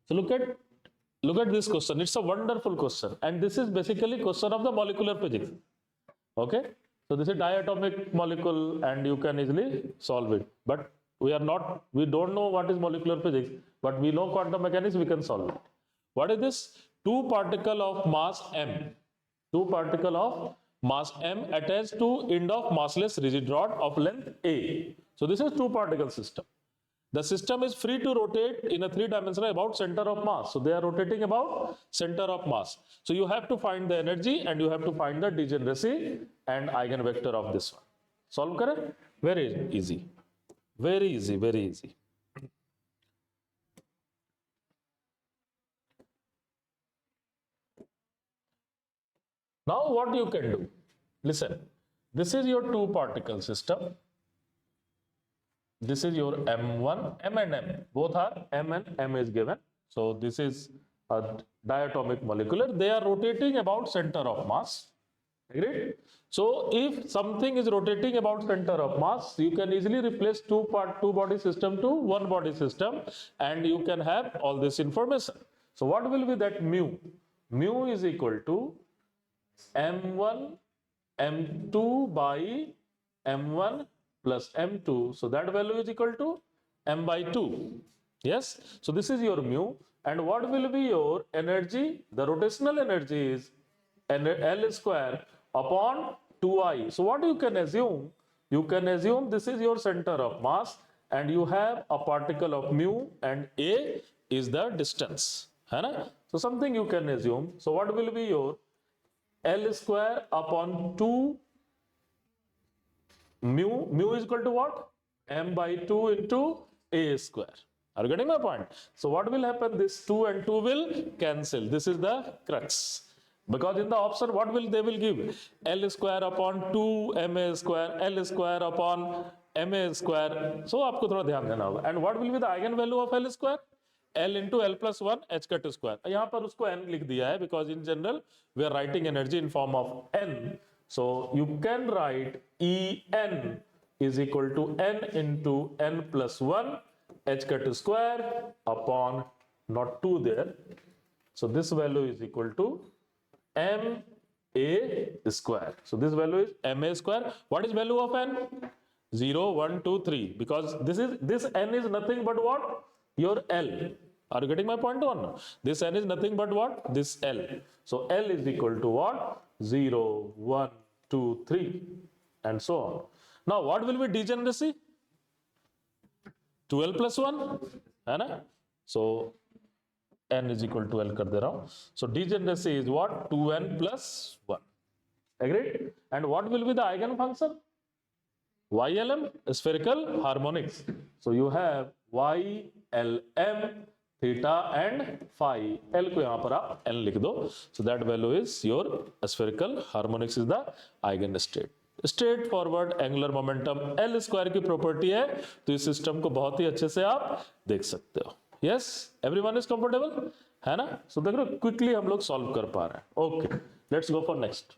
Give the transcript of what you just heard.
So look at this question. It's a wonderful question, and this is basically question of the molecular physics. Okay, so this is diatomic molecule, and you can easily solve it. But we don't know what is molecular physics, but we know quantum mechanics. We can solve it. What is this? Two particle of mass m. Two particle of mass m attached to end of massless rigid rod of length a. So this is two particle system. The system is free to rotate in a three-dimensional about center of mass. So they are rotating about center of mass. So you have to find the energy and you have to find the degeneracy and eigenvector of this one. Solve kare? Very easy. Very easy, very easy. Now what you can do? Listen, this is your two particle system. This is your M1, M and M. Both are M and M is given. So this is a diatomic molecular. They are rotating about center of mass. Agreed? So if something is rotating about center of mass, you can easily replace two body system to one body system, and you can have all this information. So what will be that mu? Mu is equal to M1 M2 by M1 plus M2, so that value is equal to M by 2. Yes, so this is your mu, and what will be your energy? The rotational energy is L square upon 2I. So what you can assume? You can assume this is your center of mass, and you have a particle of mu, and A is the distance. So something you can assume. So what will be your L square upon 2 mu is equal to what? M by 2 into A square. Are you getting my point? So what will happen? This 2 and 2 will cancel. This is the crux. Because in the option, what will they will give? L square upon 2 MA square, L square upon MA square. So आपको थोड़ा ध्यान देना होगा. And what will be the eigenvalue of L square? L into L plus 1 H cut square. यहाँ पर उसको n लिख दिया है, because in general we are writing energy in form of n. So you can write En is equal to n into n plus 1 H cut square upon not 2 there. So this value is equal to M A square. So this value is MA square. What is value of n? 0, 1, 2, 3. Because this n is nothing but what? Your L. Are you getting my point or no? This n is nothing but what? This L. So L is equal to what? 0, 1, 2, 3, and so on. Now what will be degeneracy? 2L plus 1, है ना? So n is equal to L कर दे रहा हूँ. So degeneracy is what? 2n plus 1. Agreed? And what will be the eigenfunction? YLM, spherical harmonics. So you have YLM, theta and phi. L को यहाँ पर आप n लिख दो. So that value is your spherical harmonics is the eigenstate. Straight forward angular momentum L square की property है, तो इस सिस्टम को बहुत ही अच्छे से आप देख सकते हो. यस, एवरीवन इज कंफर्टेबल, है ना? सो देखो क्विकली हम लोग सॉल्व कर पा रहे हैं. Okay, let's go for next.